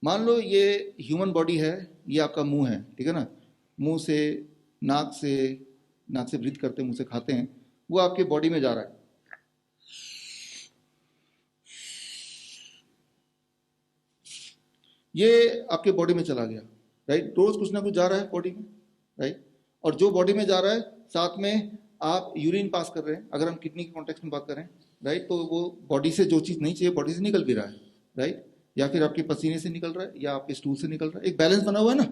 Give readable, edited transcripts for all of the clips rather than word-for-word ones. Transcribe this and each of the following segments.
मान लो ये human body है, ये आपका मुंह है, ठीक है ना। मुंह से नाक से नाक से ब्रीथ करते हैं, मुंह से खाते हैं, वो आपके बॉडी में जा रहा है। ये आपके बॉडी में चला गया, राइट। रोज कुछ ना कुछ जा रहा है बॉडी में, राइट। और जो बॉडी में जा रहा है, साथ में आप यूरिन पास कर रहे हैं, अगर हम किडनी के कॉन्टेक्स्ट में बात करें, राइट, तो वो बॉडी से जो चीज़ नहीं चाहिए बॉडी से निकल भी रहा है, राइट। या फिर आपके पसीने से निकल रहा है, या आपके स्टूल से निकल रहा है। एक बैलेंस बना हुआ है ना,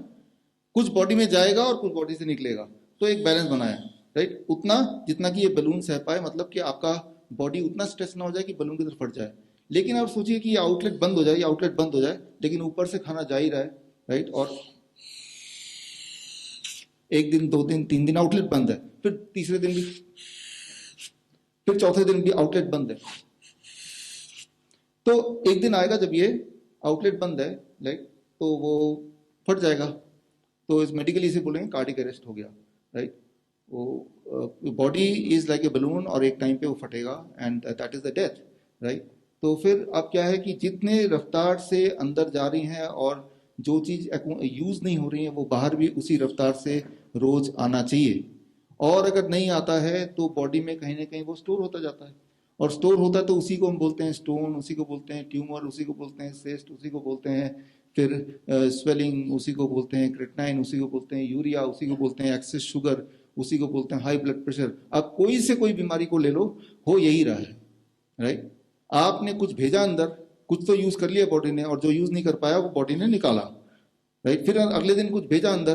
कुछ बॉडी में जाएगा और कुछ बॉडी से निकलेगा, तो एक बैलेंस बनाया, राइट। उतना जितना कि ये बलून सह पाए, मतलब कि आपका बॉडी उतना स्ट्रेस ना हो जाए कि बलून की तरफ फट जाए। लेकिन आप सोचिए कि ये आउटलेट बंद हो जाए, आउटलेट बंद हो जाए, लेकिन ऊपर से खाना जा ही रहा है, राइट। और एक दिन, 2 दिन, 3 दिन आउटलेट बंद है, फिर तीसरे दिन भी, फिर चौथे दिन भी आउटलेट बंद है। तो एक दिन आएगा जब ये आउटलेट बंद है, राइट, तो वो फट जाएगा। तो इस मेडिकली इसे बोलेंगे कार्डिक अरेस्ट हो गया, राइट। वो body is like a balloon, और एक टाइम पे वो फटेगा, and that is the death, right. तो फिर अब क्या है कि जितने रफ्तार से अंदर जा रही हैं और जो चीज यूज नहीं हो रही है, वो बाहर भी उसी रफ्तार से रोज आना चाहिए। और अगर नहीं आता है तो बॉडी में कहीं ना कहीं वो स्टोर होता जाता है, और स्टोर होता है तो उसी को हम बोलते हैं स्टोन, उसी को बोलते हैं ट्यूमर, उसी को बोलते हैं सिस्ट, उसी को बोलते हैं फिर स्वेलिंग, उसी को बोलते हैं क्रेटनाइन, उसी को बोलते हैं यूरिया, उसी को बोलते हैं एक्सेस शुगर, उसी को बोलते हैं हाई ब्लड प्रेशर। अब कोई से कोई बीमारी को ले लो, हो यही रहा है, राइट। आपने कुछ भेजा अंदर, कुछ तो यूज कर लिया बॉडी ने, और जो यूज नहीं कर पाया वो बॉडी ने निकाला, राइट। फिर अगले दिन कुछ भेजा अंदर,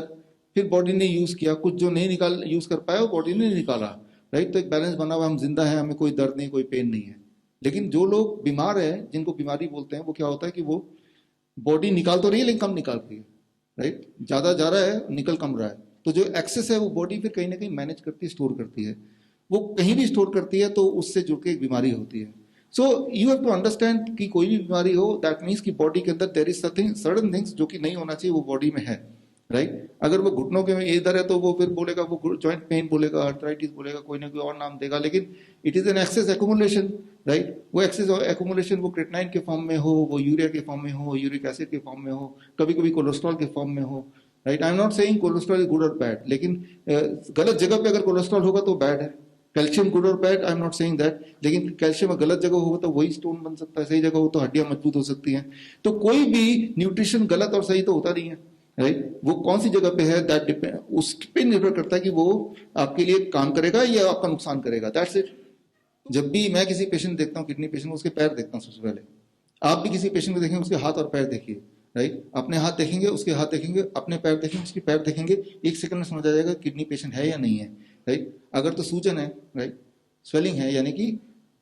फिर बॉडी ने यूज किया, कुछ जो नहीं निकाल यूज कर पाया वो बॉडी ने निकाला, राइट। तो एक बैलेंस बना हुआ, हम जिंदा हैं, हमें कोई दर्द नहीं, कोई पेन नहीं है। लेकिन जो लोग बीमार है, जिनको बीमारी बोलते हैं, वो क्या होता है कि वो बॉडी निकाल तो रही है लेकिन कम निकाल रही है, राइट। ज्यादा जा रहा है, निकल कम रहा है। तो जो एक्सेस है वो बॉडी फिर कहीं ना कहीं मैनेज करती है, स्टोर करती है। वो कहीं भी स्टोर करती है तो उससे जुड़ के एक बीमारी होती है। So you have to understand कि कोई भी बीमारी हो, दैट मीन्स कि बॉडी के अंदर there is something, certain things जो कि नहीं होना चाहिए वो बॉडी में है, राइट। अगर वो घुटनों के में इधर है तो वो फिर बोलेगा, वो जॉइंट पेन बोलेगा, आर्थराइटिस बोलेगा, कोई ना कोई और नाम देगा, लेकिन it is an excess accumulation, right. वो एक्सेस एक्यूमुलेशन वो क्रेटनाइन के फॉर्म में हो, वो यूरिया के फॉर्म में हो, यूरिक एसिड के फॉर्म में हो, कभी कभी कोलेस्ट्रॉल के फॉर्म में हो, right. I am not saying cholesterol is good और बैड, लेकिन गलत जगह पे अगर कोलेस्ट्रॉल होगा तो बैड है। कैल्शियम गुड और bad, I am not saying that, लेकिन कैल्शियम गलत जगह होगा तो वही स्टोन बन सकता है, सही जगह हो तो हड्डियां मजबूत हो सकती हैं। तो कोई भी न्यूट्रिशन गलत और सही तो होता नहीं है, राइट। वो कौन सी जगह पे है, दैट डिपेंड, उस पे निर्भर करता है कि वो आपके लिए काम करेगा या आपका नुकसान करेगा, दैट्स इट। जब भी मैं किसी पेशेंट देखता हूँ, किडनी पेशेंट, उसके पैर देखता हूँ सबसे पहले। आप भी किसी पेशेंट को देखेंगे, उसके हाथ और पैर देखिए, राइट। अपने हाथ देखेंगे, उसके हाथ देखेंगे, अपने पैर देखेंगे, उसके पैर देखेंगे, एक सेकंड में समझ आ जाएगा किडनी पेशेंट है या नहीं है, राइट। अगर तो सूजन है, राइट, स्वेलिंग है, यानी कि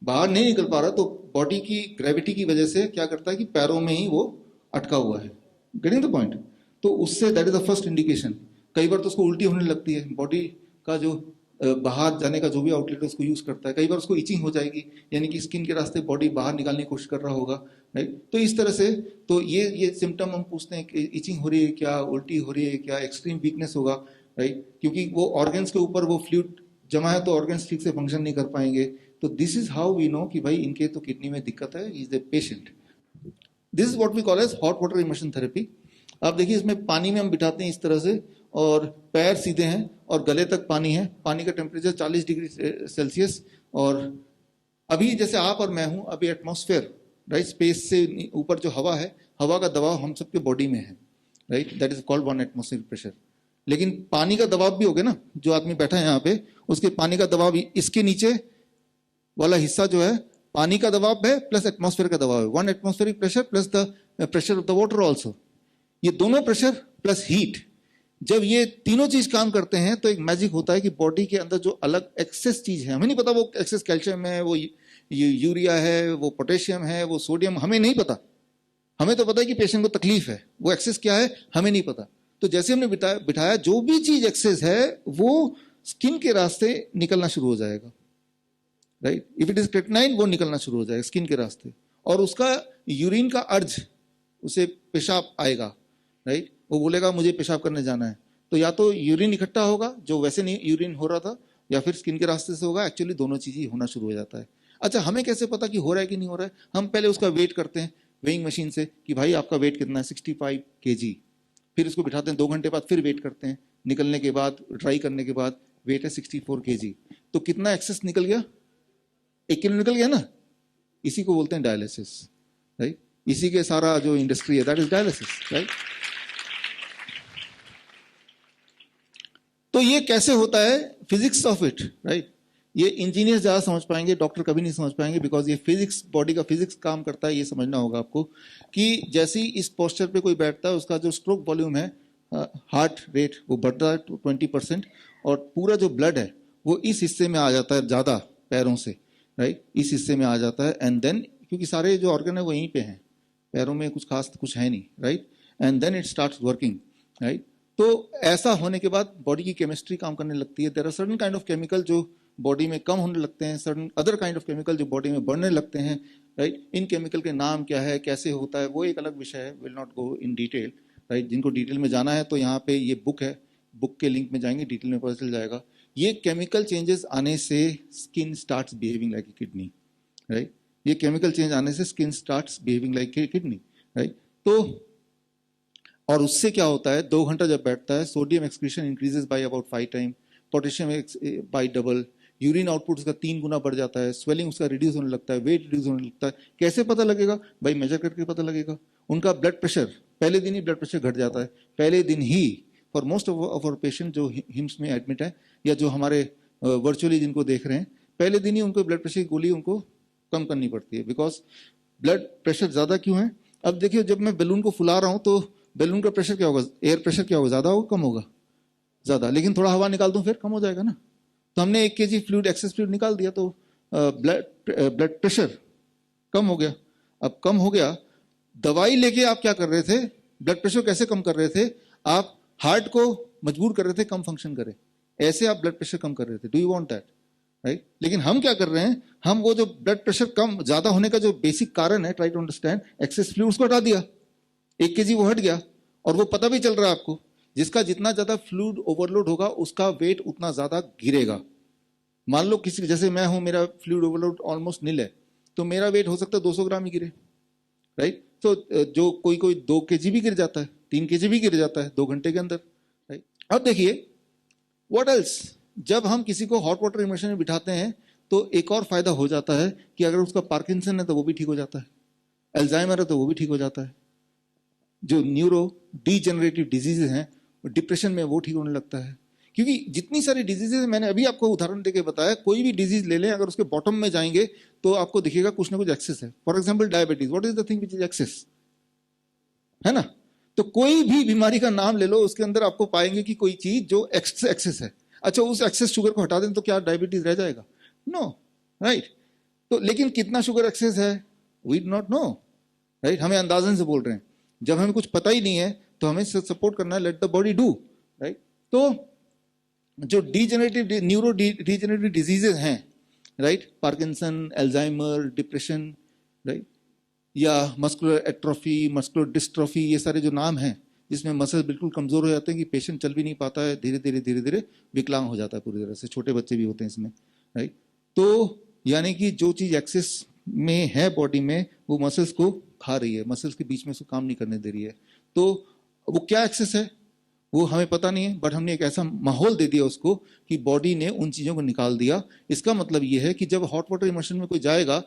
बाहर नहीं निकल पा रहा, तो बॉडी की ग्रेविटी की वजह से क्या करता है कि पैरों में ही वो अटका हुआ है, गेटिंग द पॉइंट। तो उससे that is the first indication. कई बार तो उसको उल्टी होने लगती है, बॉडी का जो बाहर जाने का जो भी आउटलेट है उसको यूज करता है। कई बार उसको इचिंग हो जाएगी, यानी कि स्किन के रास्ते बॉडी बाहर निकालने की कोशिश कर रहा होगा, राइट। तो इस तरह से तो ये सिम्टम हम पूछते हैं कि इचिंग हो रही है क्या, उल्टी हो रही है क्या, एक्सट्रीम वीकनेस होगा, राइट, क्योंकि वो ऑर्गन्स के ऊपर वो फ्लूइड जमा है तो ऑर्गन्स ठीक से फंक्शन नहीं कर पाएंगे। तो this is how we know कि भाई इनके तो किडनी में दिक्कत है, is the patient. This is what we call as hot water immersion therapy. आप देखिए, इसमें पानी में हम बिठाते हैं इस तरह से, और पैर सीधे हैं और गले तक पानी है, पानी का टेम्परेचर 40 डिग्री सेल्सियस। और अभी जैसे आप और मैं हूं, अभी एटमॉस्फेयर, राइट, स्पेस से ऊपर जो हवा है, हवा का दबाव हम सबके बॉडी में है, right, that is called 1 atmospheric pressure. लेकिन पानी का दबाव भी हो गया ना, जो आदमी बैठा है यहाँ पे, उसके पानी का दबाव, इसके नीचे वाला हिस्सा जो है पानी का दबाव है प्लस एटमॉस्फेयर का दबाव है, 1 atmospheric pressure plus the pressure of the water also. ये दोनों प्रेशर प्लस हीट, जब ये तीनों चीज काम करते हैं तो एक मैजिक होता है कि बॉडी के अंदर जो अलग एक्सेस चीज है, हमें नहीं पता वो एक्सेस कैल्शियम है, वो यूरिया है, वो पोटेशियम है, वो सोडियम, हमें नहीं पता। हमें तो पता है कि पेशेंट को तकलीफ है, वो एक्सेस क्या है हमें नहीं पता। तो जैसे हमने बिठाया, जो भी चीज एक्सेस है वो स्किन के रास्ते निकलना शुरू हो जाएगा, right. If it is creatinine, वो निकलना शुरू हो जाएगा स्किन के रास्ते, और उसका यूरिन का अर्ज, उसे पेशाब आएगा, राइट। वो बोलेगा मुझे पेशाब करने जाना है, तो या तो यूरिन इकट्ठा होगा जो वैसे नहीं यूरिन हो रहा था, या फिर स्किन के रास्ते से होगा। एक्चुअली दोनों चीज ही होना शुरू हो जाता है। अच्छा, हमें कैसे पता कि हो रहा है कि नहीं हो रहा है? हम पहले उसका वेट करते हैं, वेइंग मशीन से कि भाई आपका वेट कितना है, 65 kg। फिर उसको बिठाते हैं, 2 घंटे बाद फिर वेट करते हैं, निकलने के बाद ट्राई करने के बाद वेट है 64 kg। तो कितना एक्सेस निकल गया, 1 किलो निकल गया ना। इसी को बोलते हैं डायलिसिस, राइट। इसी के सारा जो इंडस्ट्री है दैट इज डायलिसिस, राइट। तो ये कैसे होता है, फिजिक्स ऑफ इट, राइट। ये इंजीनियर्स ज्यादा समझ पाएंगे, डॉक्टर कभी नहीं समझ पाएंगे, बिकॉज ये फिजिक्स, बॉडी का फिजिक्स काम करता है। ये समझना होगा आपको कि जैसे ही इस पोस्चर पे कोई बैठता है, उसका जो स्ट्रोक वॉल्यूम है, हार्ट रेट, वो बढ़ता है 20%, और पूरा जो ब्लड है वो इस हिस्से में आ जाता है ज्यादा, पैरों से, राइट, इस हिस्से में आ जाता है। एंड देन क्योंकि सारे जो ऑर्गन है वो यहीं पे हैं, पैरों में कुछ खास कुछ है नहीं, right. And then it starts working, right. तो ऐसा होने के बाद बॉडी की केमिस्ट्री काम करने लगती है। There are certain kind of chemical जो बॉडी में कम होने लगते हैं, certain other kind of chemical जो बॉडी में बढ़ने लगते हैं, राइट। इन केमिकल के नाम क्या है, कैसे होता है, वो एक अलग विषय है, will not go in detail, right. जिनको डिटेल में जाना है तो यहाँ पे ये बुक है, बुक के लिंक में जाएंगे, डिटेल में पता चल जाएगा। ये केमिकल चेंजेस आने से skin starts behaving like a kidney, right. ये केमिकल चेंज आने से skin starts behaving like a kidney, right. तो और उससे क्या होता है, 2 घंटा जब बैठता है, sodium excretion increases by about 5 time, potassium bye double, urine output उसका 3 गुना बढ़ जाता है, स्वेलिंग उसका रिड्यूस होने लगता है, वेट रिड्यूस होने लगता है। कैसे पता लगेगा भाई, मेजर करके पता लगेगा। उनका ब्लड प्रेशर पहले दिन ही ब्लड प्रेशर घट जाता है, पहले दिन ही। For most of our patient जो हिम्स में एडमिट है या जो हमारे वर्चुअली जिनको देख रहे हैं, पहले दिन ही उनको ब्लड प्रेशर की गोली उनको कम करनी पड़ती है। बिकॉज ब्लड प्रेशर ज्यादा क्यों है, अब देखिए जब मैं बैलून को फुला रहा हूं तो बैलून का प्रेशर क्या होगा, एयर प्रेशर क्या होगा, ज्यादा होगा कम होगा, ज्यादा। लेकिन थोड़ा हवा निकाल दूं फिर कम हो जाएगा ना। तो हमने 1 kg फ्लूइड, एक्सेस फ्लूइड निकाल दिया तो ब्लड प्रेशर कम हो गया। अब कम हो गया, दवाई लेके आप क्या कर रहे थे, ब्लड प्रेशर कैसे कम कर रहे थे, आप हार्ट को मजबूर कर रहे थे कम फंक्शन करे, ऐसे आप ब्लड प्रेशर कम कर रहे थे। Do you want that, right. लेकिन हम क्या कर रहे हैं, हम वो जो ब्लड प्रेशर कम ज्यादा होने का जो बेसिक कारण है, try to understand, excess fluid उसको हटा दिया, 1 kg वो हट गया। और वो पता भी चल रहा है आपको, जिसका जितना ज्यादा फ्लूइड ओवरलोड होगा उसका वेट उतना ज्यादा गिरेगा। मान लो किसी, जैसे मैं हूं, मेरा फ्लूइड ओवरलोड ऑलमोस्ट नील है, तो मेरा वेट हो सकता है 200 ग्राम ही गिरे, राइट। तो जो कोई 2 kg भी गिर जाता है, 3 kg भी गिर जाता है 2 घंटे के अंदर, राइट। अब देखिए व्हाट एल्स, जब हम किसी को हॉट वाटर इमर्शन में बिठाते हैं तो एक और फायदा हो जाता है कि अगर उसका पार्किंसन है तो वो भी ठीक हो जाता है, अल्जाइमर है तो वो भी ठीक हो जाता है, जो न्यूरो डीजेनरेटिव डिजीजेज हैं, डिप्रेशन में वो ठीक होने लगता है। क्योंकि जितनी सारी डिजीजेज, मैंने अभी आपको उदाहरण देके बताया, कोई भी डिजीज ले लें, अगर उसके बॉटम में जाएंगे तो आपको दिखेगा कुछ ना कुछ एक्सेस है। For example diabetes, what is the thing which is excess, है ना। तो कोई भी बीमारी का नाम ले लो, उसके अंदर आपको पाएंगे कि कोई चीज जो एक्सेस है। अच्छा, उस एक्सेस शुगर को हटा दें तो क्या डायबिटीज रह जाएगा, नो, राइट। तो लेकिन कितना शुगर एक्सेस है, we do not know, right. हमें अंदाजन से बोल रहे हैं, जब हमें कुछ पता ही नहीं है तो हमें सपोर्ट करना है, let the body do, right. तो जो डीजेनरेटिव, न्यूरो डीजेनरेटिव डिजीजेज हैं, right, Parkinson, Alzheimer, depression, right, या मस्कुलर एट्रोफी, मस्कुलर डिस्ट्रोफी, ये सारे जो नाम हैं जिसमें मसल बिल्कुल कमजोर हो जाते हैं कि पेशेंट चल भी नहीं पाता है, धीरे धीरे विकलांग हो जाता है पूरी तरह से, छोटे बच्चे भी होते हैं इसमें, राइट। तो यानी कि जो चीज एक्सेस में है बॉडी में, वो मसल्स को खा रही है, मसल्स के बीच में उसको काम नहीं करने दे रही है। तो वो क्या एक्सेस है वो हमें पता नहीं है, बट हमने एक ऐसा माहौल दे दिया उसको कि बॉडी ने उन चीजों को निकाल दिया। इसका मतलब ये है कि जब हॉट वाटर इमर्शन में कोई जाएगा,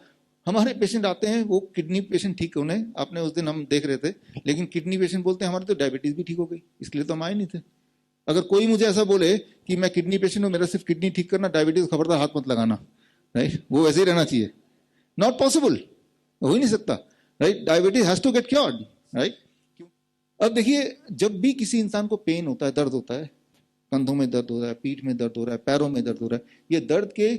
हमारे पेशेंट आते हैं, वो किडनी पेशेंट ठीक होने, आपने उस दिन हम देख रहे थे, लेकिन किडनी पेशेंट बोलते हैं हमारे तो डायबिटीज भी ठीक हो गई, इसके लिए तो हम आए नहीं थे। अगर कोई मुझे ऐसा बोले कि मैं किडनी पेशेंट हूं, मेरा सिर्फ किडनी ठीक करना, डायबिटीज खबरदार हाथ मत लगाना, राइट, वो वैसे ही रहना चाहिए, नॉट पॉसिबल, हो ही नहीं सकता, right. Diabetes has to get cured, right. अब देखिए, जब भी किसी इंसान को पेन होता है, दर्द होता है, कंधों में दर्द हो रहा है, पीठ में दर्द हो रहा है, पैरों में दर्द हो रहा है, ये दर्द के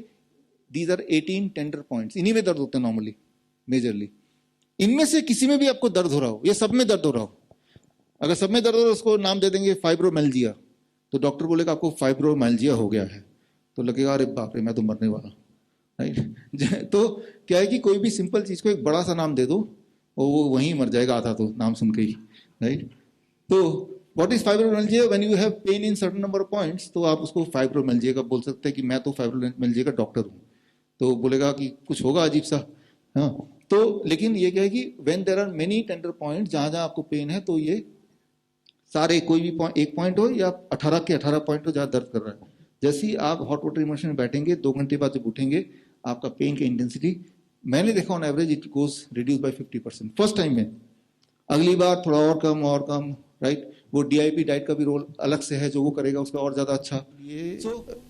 दीज आर 18 टेंडर पॉइंट्स, इन्हीं में दर्द होते हैं नॉर्मली, मेजरली। इनमें से किसी में भी आपको दर्द हो रहा हो, ये सब में दर्द हो रहा हो, अगर सब में दर्द हो रहा हो, उसको नाम दे देंगे फाइब्रोमाइल्जिया, तो डॉक्टर बोलेगा आपको फाइब्रोमाइल्जिया हो गया है, तो लगेगा अरे बाप रे मैं तो मरने वाला, राइट। तो क्या है कि कोई भी सिंपल चीज को एक बड़ा सा नाम दे दो और वो वहीं मर जाएगा आधा तो नाम सुन के ही, राइट। तो what is fibromyalgia, when you have pain in certain number of points, तो आप उसको फाइब्रोमाइल्जिया का बोल सकते हैं कि मैं तो फाइब्रोमाइल्जिया का डॉक्टर हूँ, तो बोलेगा कि कुछ होगा अजीब सा, हाँ। तो लेकिन ये क्या है कि when there are many tender point, जहां जहां आपको पेन है, तो ये सारे कोई भी एक पॉइंट हो या 18 के 18 पॉइंट हो जहां दर्द कर रहा है, जैसे ही आप हॉट वाटर इमर्शन में बैठेंगे 2 घंटे बाद जब उठेंगे, आपका पेन की इंटेंसिटी मैंने देखा on average it goes reduce by 50% first time में। अगली बार थोड़ा और कम, राइट। वो डीआईपी डाइट का भी रोल अलग से है, जो वो करेगा उसका और ज्यादा अच्छा। ये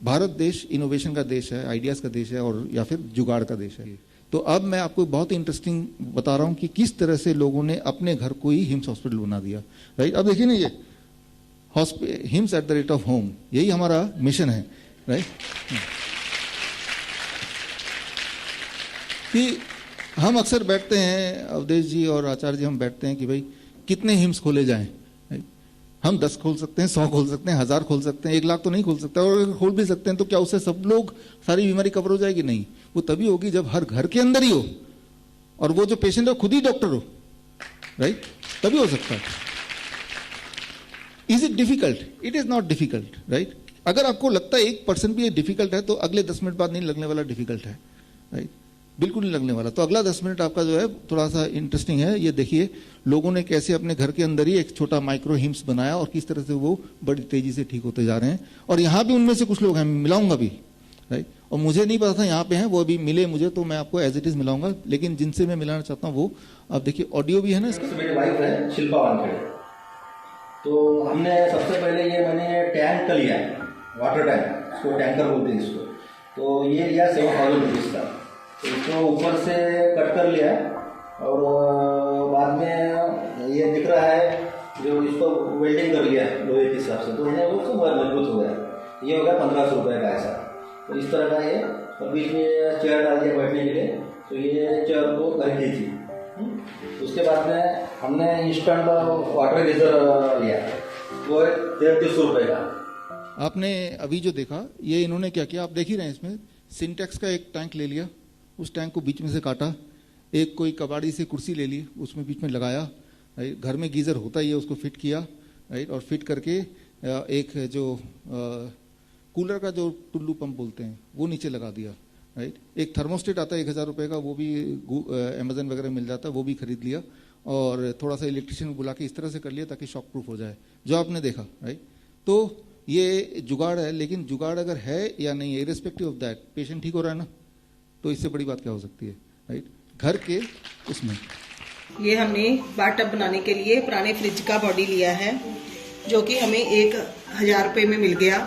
भारत देश इनोवेशन का देश है, आइडियाज का देश है, और या फिर जुगाड़ का देश है। तो अब मैं आपको बहुत ही इंटरेस्टिंग बता रहा हूं कि किस तरह से लोगों ने अपने घर को ही हिम्स हॉस्पिटल बना दिया, राइट। अब देखिए ना, ये hymns at the rate of home, यही हमारा मिशन है, राइट। कि हम अक्सर बैठते हैं, अवधेश जी और आचार्य जी, हम बैठते हैं कि भाई कितने हिम्स खोले जाएं। हम 10 खोल सकते हैं, 100 खोल सकते हैं, 1000 खोल सकते हैं, 1 लाख तो नहीं खोल सकते, और अगर खोल भी सकते हैं तो क्या उससे सब लोग, सारी बीमारी कवर हो जाएगी? नहीं। वो तभी होगी जब हर घर के अंदर ही हो, और वो जो पेशेंट है खुद ही डॉक्टर हो, राइट, तभी हो सकता है। Is it difficult? It is not difficult, right. अगर आपको लगता है 1% भी ये डिफिकल्ट है, तो अगले 10 मिनट बाद नहीं लगने वाला डिफिकल्ट है, राइट, बिल्कुल नहीं लगने वाला। तो अगला 10 मिनट आपका जो है थोड़ा सा इंटरेस्टिंग है। ये देखिए लोगों ने कैसे अपने घर के अंदर ही एक छोटा माइक्रो हिम्स बनाया, और किस तरह से वो बड़ी तेजी से ठीक होते जा रहे हैं। और यहाँ भी उनमें से कुछ लोग हैं, मिलाऊंगा भी, राइट। और मुझे नहीं पता था यहाँ पे हैं, वो अभी मिले मुझे, तो मैं आपको एज इट इज मिलाऊंगा। लेकिन जिनसे मैं मिलाना चाहता हूँ वो आप देखिए, ऑडियो भी है ना इसका। मेरी वाइफ है शिल्पा वानखेड़े। तो हमने सबसे पहले मैंने टैंक का लिया, वाटर टैंक, इसको टैंकर बोलते हैं इसको। तो ये लिया 7,000 रुपीज़ का। तो इसको ऊपर से कट कर लिया, और बाद में ये दिख रहा है जो इसको वेल्डिंग कर लिया लोहे के हिसाब से, तो वो सब मजबूत हो गया। ये हो गया 1500 रुपये का ऐसा। तो इस तरह का ये, और बीच में चेयर डाल दिया बैठने के लिए। तो ये चेयर को खरीदी थी। उसके बाद में हमने इंस्टेंट वाटर गीजर लिया, वो 3300 रुपये का। आपने अभी जो देखा, ये इन्होंने क्या किया आप देख ही रहे हैं। इसमें सिंटेक्स का एक टैंक ले लिया, उस टैंक को बीच में से काटा, एक कोई कबाड़ी से कुर्सी ले ली, उसमें बीच में लगाया, राइट। घर में गीजर होता ही है, उसको फिट किया, राइट। और फिट करके एक जो कूलर का जो टुल्लू पंप बोलते हैं वो नीचे लगा दिया, राइट। एक थर्मोस्टेट आता है 1000 रुपये का, वो भी अमेजन वगैरह मिल जाता है, वो भी खरीद लिया। और थोड़ा सा इलेक्ट्रिशियन बुला के इस तरह से कर लिया ताकि शॉक प्रूफ हो जाए, जो आपने देखा, राइट। तो ये जुगाड़ है, लेकिन जुगाड़ अगर है या नहीं है, इरेस्पेक्टिव ऑफ दैट, पेशेंट ठीक हो रहा है ना, तो इससे बड़ी बात क्या हो सकती है, राइट। घर के उसमें ये हमने बाथटब बनाने के लिए पुराने फ्रिज का बॉडी लिया है, जो कि हमें 1000 रुपये में मिल गया,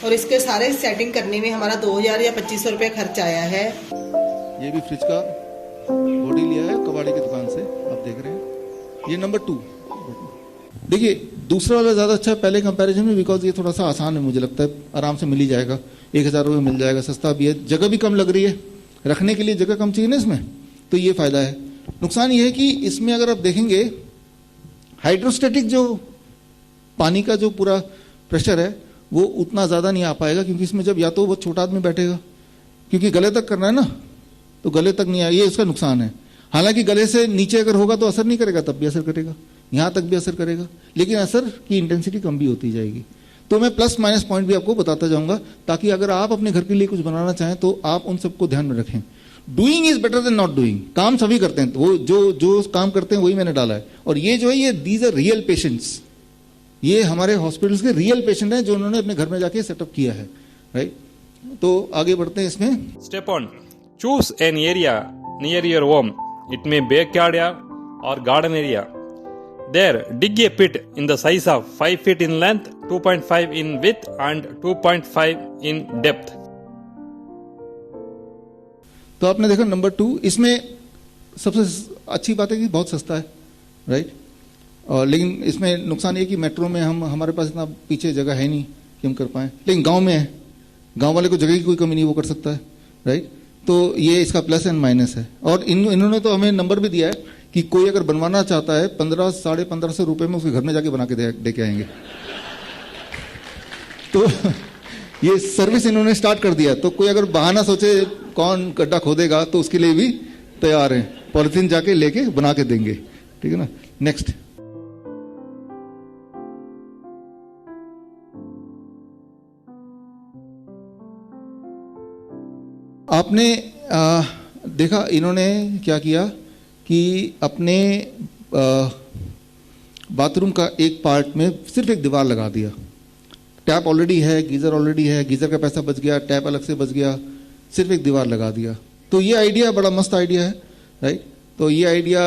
और इसके सारे सेटिंग करने में हमारा 2000 या 2500 रुपये खर्च आया है। ये भी फ्रिज का बॉडी लिया है कबाड़ी की दुकान से, आप देख रहे हैं। ये नंबर 2। देखिए दूसरा वाला ज्यादा अच्छा है पहले कंपैरिजन में, बिकॉज ये थोड़ा सा आसान है, मुझे लगता है आराम से मिल ही जाएगा, 1000 रुपये मिल जाएगा, सस्ता भी है, जगह भी कम लग रही है, रखने के लिए जगह कम चाहिए ना इसमें, तो ये फायदा है। नुकसान ये है कि इसमें अगर आप देखेंगे हाइड्रोस्टेटिक जो पानी का जो पूरा प्रेशर है वो उतना ज्यादा नहीं आ पाएगा, क्योंकि इसमें जब या तो वो छोटा आदमी बैठेगा, क्योंकि गले तक करना है ना, तो गले तक नहीं आए, ये इसका नुकसान है। हालांकि गले से नीचे अगर होगा तो असर नहीं करेगा, तब भी असर करेगा, यहां तक भी असर करेगा, लेकिन असर की इंटेंसिटी कम भी होती जाएगी। तो मैं प्लस माइनस पॉइंट भी आपको बताता जाऊंगा, ताकि अगर आप अपने घर के लिए कुछ बनाना चाहें तो आप उन सबको ध्यान में रखें। Doing is better than not doing. काम सभी करते हैं, वो जो काम करते हैं वही मैंने डाला है। और ये जो है, ये दीज आर रियल पेशेंट्स, ये हमारे हॉस्पिटल्स के रियल पेशेंट हैं जो उन्होंने अपने घर में जाके सेटअप किया है, राइट। तो आगे बढ़ते हैं इसमें। Step 1, choose an area near your home. It may backyard or garden area. There, dig a pit in the size of 5 feet in length, 2.5 in width and 2.5 in depth. तो आपने देखा नंबर 2, इसमें सबसे अच्छी बात है कि बहुत सस्ता है, राइट। और लेकिन इसमें नुकसान ये कि मेट्रो में हमारे पास इतना पीछे जगह है नहीं कि हम कर पाए, लेकिन गांव में है, गांव वाले को जगह की कोई कमी नहीं, वो कर सकता है, राइट। तो ये इसका प्लस एंड माइनस है। और इन्होंने तो हमें नंबर भी दिया है कि कोई अगर बनवाना चाहता है 1500-1550 रुपए में उसके घर में जाके बना के दे के आएंगे। तो ये सर्विस इन्होंने स्टार्ट कर दिया। तो कोई अगर बहाना सोचे कौन गड्ढा खोदेगा, तो उसके लिए भी तैयार है, पॉलिथीन जाके लेके बना के देंगे, ठीक है ना। नेक्स्ट, आपने देखा इन्होंने क्या किया कि अपने बाथरूम का एक पार्ट में सिर्फ एक दीवार लगा दिया। टैप ऑलरेडी है, गीज़र ऑलरेडी है, गीज़र का पैसा बच गया, टैप अलग से बच गया, सिर्फ एक दीवार लगा दिया। तो ये आइडिया बड़ा मस्त आइडिया है, राइट। तो ये आइडिया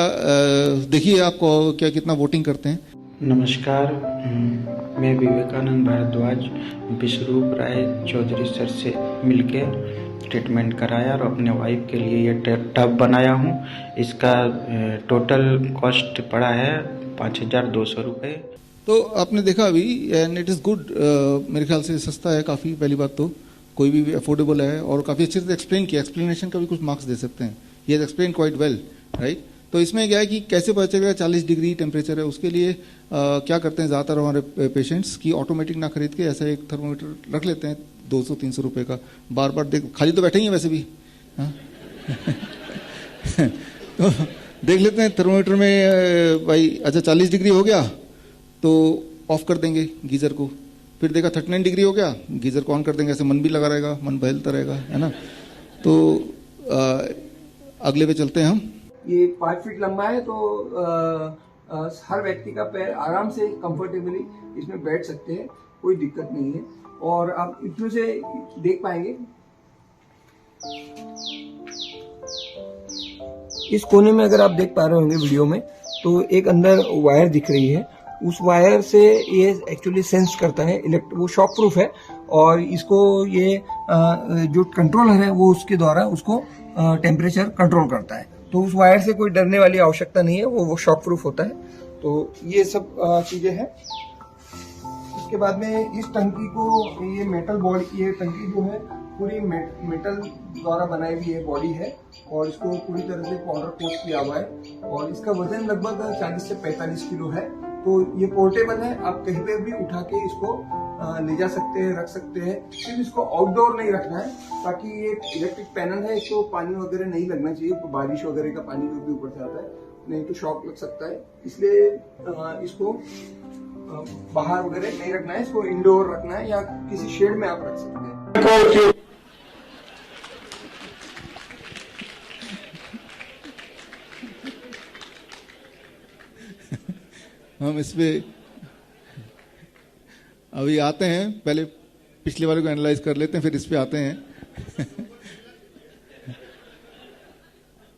देखिए आपको क्या कितना वोटिंग करते हैं। नमस्कार, मैं विवेकानंद भारद्वाज विश्वरूप राय चौधरी सर से मिलकर ट्रीटमेंट कराया और अपने वाइफ के लिए ये टब बनाया हूँ। इसका टोटल कॉस्ट पड़ा है 5,200 रुपये। तो आपने देखा अभी, एंड इट इज़ गुड। मेरे ख्याल से सस्ता है काफ़ी, पहली बात तो कोई भी अफोर्डेबल है और काफ़ी अच्छे से एक्सप्लेन किया। एक्सप्लेनेशन का भी कुछ मार्क्स दे सकते हैं, ये एक्सप्लेन क्वाइट वेल, राइट। तो इसमें क्या है कि कैसे पता चलेगा 40 डिग्री टेम्परेचर है। उसके लिए क्या करते हैं ज़्यादातर हमारे पेशेंट्स की, ऑटोमेटिक ना खरीद के ऐसा एक थर्मोमीटर रख लेते हैं 200-300 रुपये का। बार बार देख, खाली तो बैठे ही हैं वैसे भी, हाँ तो देख लेते हैं थर्मोमीटर में, भाई अच्छा 40 डिग्री हो गया तो ऑफ कर देंगे गीज़र को। फिर देखा 39 डिग्री हो गया, गीज़र को ऑन कर देंगे। ऐसे मन भी लगा रहेगा, मन बहलता रहेगा, है ना। तो अगले पे चलते हैं हम। ये 5 फीट लंबा है, तो हर व्यक्ति का पैर आराम से कंफर्टेबली इसमें बैठ सकते हैं, कोई दिक्कत नहीं है। और आप इतने से देख पाएंगे, इस कोने में अगर आप देख पा रहे होंगे वीडियो में, तो एक अंदर वायर दिख रही है। उस वायर से ये एक्चुअली सेंस करता है, वो शॉक प्रूफ है, और इसको ये जो कंट्रोलर है वो उसके द्वारा उसको टेम्परेचर कंट्रोल करता है। तो उस वायर से कोई डरने वाली आवश्यकता नहीं है, वो शॉक प्रूफ होता है। तो ये सब चीजें हैं। इसके बाद में इस टंकी को, ये मेटल बॉडी, ये टंकी जो है पूरी मेटल द्वारा बनाई हुई है बॉडी है, और इसको पूरी तरह से पाउडर कोट किया हुआ है, और इसका वजन लगभग 40 से 45 किलो है। तो ये पोर्टेबल है, आप कहीं पे भी उठा के इसको ले जा सकते हैं, रख सकते हैं। सिर्फ इसको आउटडोर नहीं रखना है, ताकि ये इलेक्ट्रिक पैनल है, इसको पानी वगैरह नहीं लगना चाहिए। तो बारिश वगैरह का पानी जो भी ऊपर से आता है, नहीं तो शॉक लग सकता है। इसलिए इसको बाहर वगैरह नहीं रखना है, इसको इंडोर रखना है, या किसी शेड में आप रख सकते हैं। हम इस पे अभी आते हैं, पहले पिछले वाले को एनालाइज कर लेते हैं, फिर इस पे आते हैं।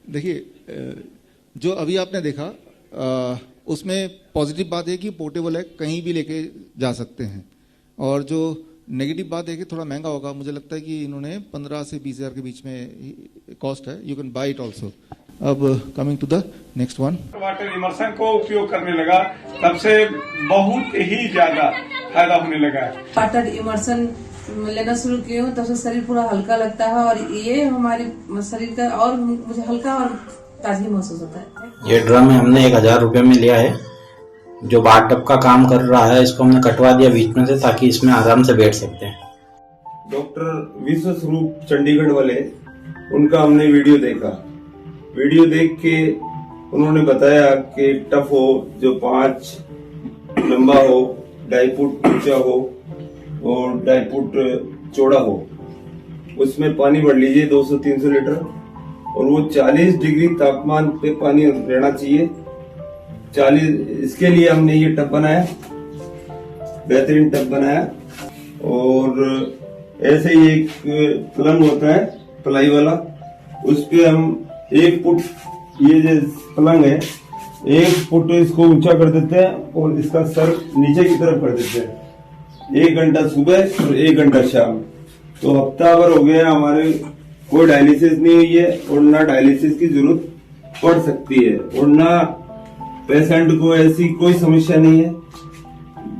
देखिए, जो अभी आपने देखा उसमें पॉजिटिव बात है कि पोर्टेबल है, कहीं भी लेके जा सकते हैं। और जो नेगेटिव बात है कि थोड़ा महंगा होगा। मुझे लगता है कि इन्होंने 15 से 20 हज़ार के बीच में कॉस्ट है। You can buy it also. अब coming to the next one, water immersion को उपयोग करने लगा, तब से बहुत ही ज्यादा फायदा होने लगा है। वाटर इमर्शन लेना शुरू किए हूँ, तब से शरीर पूरा हल्का लगता है, और ये हमारे शरीर का और मुझे हल्का और ताजगी महसूस होता है। ये ड्रम हमने 1,000 रुपये में लिया है, जो बाथटब का काम कर रहा है। इसको हमने कटवा दिया बीच में से, ताकि इसमें आराम से बैठ सकते हैं। डॉक्टर विश्व स्वरूप चंडीगढ़ वाले, उनका हमने वीडियो देखा। वीडियो देख के उन्होंने बताया कि टफ हो, जो 5 लंबा हो, 2.5 फुट ऊंचा हो और 2.5 फुट चौड़ा हो, उसमें पानी भर लीजिए 200-300 लीटर, और वो 40 डिग्री तापमान पे पानी रहना चाहिए। 40, इसके लिए हमने ये टब बनाया, बेहतरीन टब बनाया। और ऐसे ही एक पलंग होता है प्लाई वाला, उस पे हम 1 फुट, ये जो पलंग है 1 फुट इसको ऊंचा कर देते हैं, और इसका सर नीचे की तरफ कर देते हैं। 1 घंटा सुबह और 1 घंटा शाम। तो हफ्ता भर हो गया हमारे, कोई डायलिसिस नहीं हुई है, और ना डायलिसिस की जरूरत पड़ सकती है, और ना पेशेंट को ऐसी कोई समस्या नहीं है।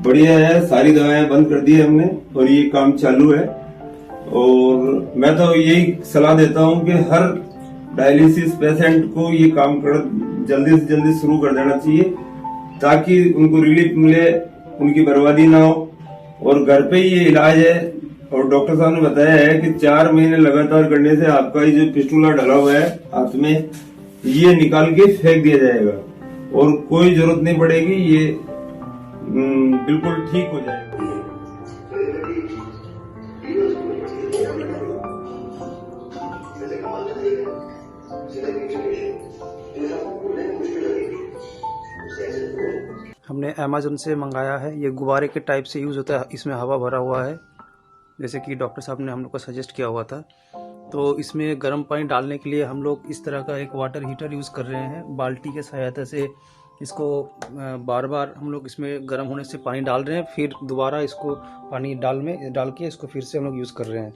बढ़िया है, सारी दवाएं बंद कर दी है हमने, और ये काम चालू है। और मैं तो यही सलाह देता हूं कि हर डायलिसिस पेशेंट को ये काम कर जल्दी से जल्दी शुरू कर देना चाहिए, ताकि उनको रिलीफ मिले, उनकी बर्बादी ना हो। और घर पे ही ये इलाज है, और डॉक्टर साहब ने बताया है कि 4 महीने लगातार करने से आपका ये जो फिस्टुला डला हुआ है हाथ में, ये निकाल के फेंक दिया जाएगा, और कोई जरूरत नहीं पड़ेगी, ये बिल्कुल ठीक हो जाएगा। जिले की हमने अमेज़न से मंगाया है। ये गुब्बारे के टाइप से यूज़ होता है, इसमें हवा भरा हुआ है, जैसे कि डॉक्टर साहब ने हम लोग को सजेस्ट किया हुआ था। तो इसमें गर्म पानी डालने के लिए हम लोग इस तरह का एक वाटर हीटर यूज़ कर रहे हैं। बाल्टी के सहायता से इसको बार बार हम लोग इसमें गर्म होने से पानी डाल रहे हैं, फिर दोबारा इसको पानी डाल के इसको फिर से हम लोग यूज़ कर रहे हैं।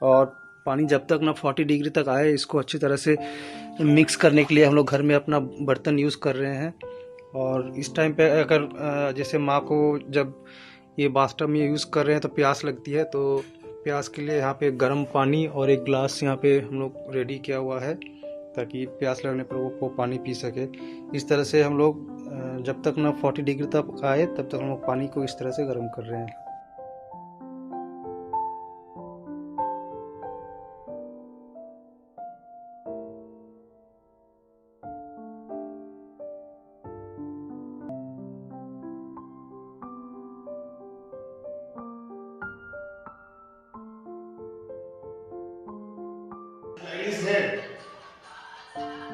और पानी जब तक ना 40 डिग्री तक आए, इसको अच्छी तरह से मिक्स करने के लिए हम लोग घर में अपना बर्तन यूज़ कर रहे हैं। और इस टाइम पे अगर जैसे माँ को जब ये बाथटब में यूज़ कर रहे हैं तो प्यास लगती है, तो प्यास के लिए यहाँ पे गर्म पानी और एक गिलास यहाँ पे हम लोग रेडी किया हुआ है, ताकि प्यास लगने पर वो पानी पी सके। इस तरह से हम लोग जब तक ना 40 डिग्री तक आए तब तक हम लोग पानी को इस तरह से गर्म कर रहे हैं। डायलिसिस है,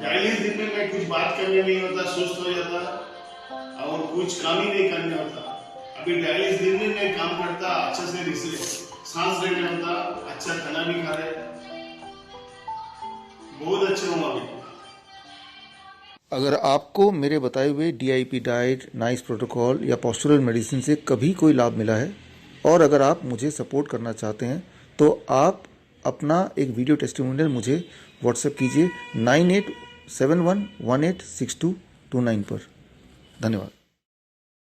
डायलिसिस दिन में मैं कुछ बात करने नहीं होता, सुस्त हो जाता और कुछ काम ही नहीं करने होता। अभी डायलिसिस दिन में मैं काम करता, अच्छे से सांस लेने होता, अच्छा खाना भी खा रहे, बहुत अच्छे हूँ अभी। अगर आपको मेरे बताए हुए DIP डाइट, नाइस प्रोटोकॉल या पोस्चरल मेडिसिन से कभी कोई लाभ मिला है और अगर आप मुझे सपोर्ट करना चाहते हैं तो आप अपना एक वीडियो टेस्टिमोनियल मुझे व्हाट्सएप कीजिए 9871186229 पर। धन्यवाद।